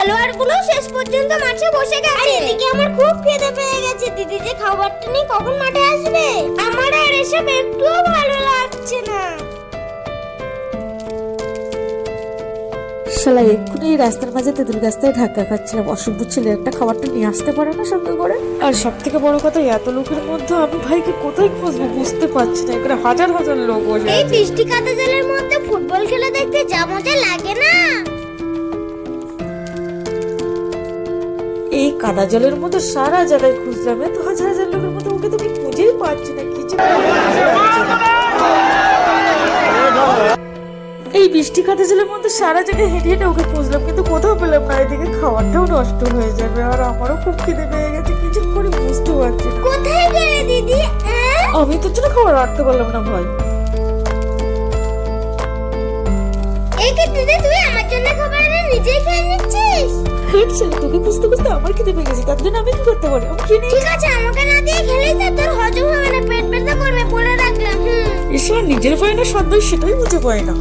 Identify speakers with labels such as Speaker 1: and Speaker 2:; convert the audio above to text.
Speaker 1: খেলোয়াড়গুলো শেষ পর্যন্ত মাঠে বসে গেছে। এদিকে আমার খুব খিদে পেয়ে গেছে। দিদি যে খাবারটা নিয়ে কখন মাঠে আসবে? আমার আর এসব একটুও ভালো লাগছে না।
Speaker 2: শালা এক্ষুনি এই রাস্তার মাঝে তেঁতুল গাছটায় ধাক্কা খাচ্ছিলাম। অসভ্য ছেলে একটা খাবারটা নিয়ে আসতে পারে না সঙ্গে করে। আর সব থেকে বড় কথা, এত লোকের মধ্যে আমি ভাইকে কোথায় খুঁজবো বুঝতে পারছি না। এখানে হাজার হাজার লোক বসে
Speaker 1: এই
Speaker 2: আছে।
Speaker 1: বৃষ্টি কাদা জলের মধ্যে ফুটবল খেলা দেখতে যা মজা লাগে না।
Speaker 2: এই কাদা জলের মধ্যে সারা জায়গায় খুঁজলাম, এত হাজার হাজার লোকের মধ্যে ওকে তো আমি খুঁজেই পাচ্ছি না। কি যে এই বৃষ্টি কাদা জলের মধ্যে সারা জায়গায় হেঁটে হেঁটে ওকে খুঁজলাম, কিন্তু কোথাও পেলাম না। এদিকে খাবারটাও নষ্ট হয়ে যাবে, আর আমারও খুব খিদে পেয়ে গেছে। কিছু করে বুঝতে পারছি না।
Speaker 1: কোথায় গেলে দিদি?
Speaker 2: আমি তোর জন্য খাবার রাখতে পারলাম না ভাই।
Speaker 1: এই কি দিদি, তুই আমার জন্য খাবার এনে নিজেই খেয়ে নিচ্ছিস?
Speaker 2: হেড ছেলে, তোকে বুঝতে বুঝতে আমার খিদে পেয়ে গেছে, তার জন্য আমি কি করতে পারি? আমি খেয়ে নিই।
Speaker 1: ঠিক আছে, আমাকে না দিয়ে খেলেই তো তোর হজম হবে না, পেট ব্যথা করবে, বলে রাখলাম।
Speaker 2: ঈশ্বর নিজের পায় না সন্দেহ, সেটাই বুঝে পায় না।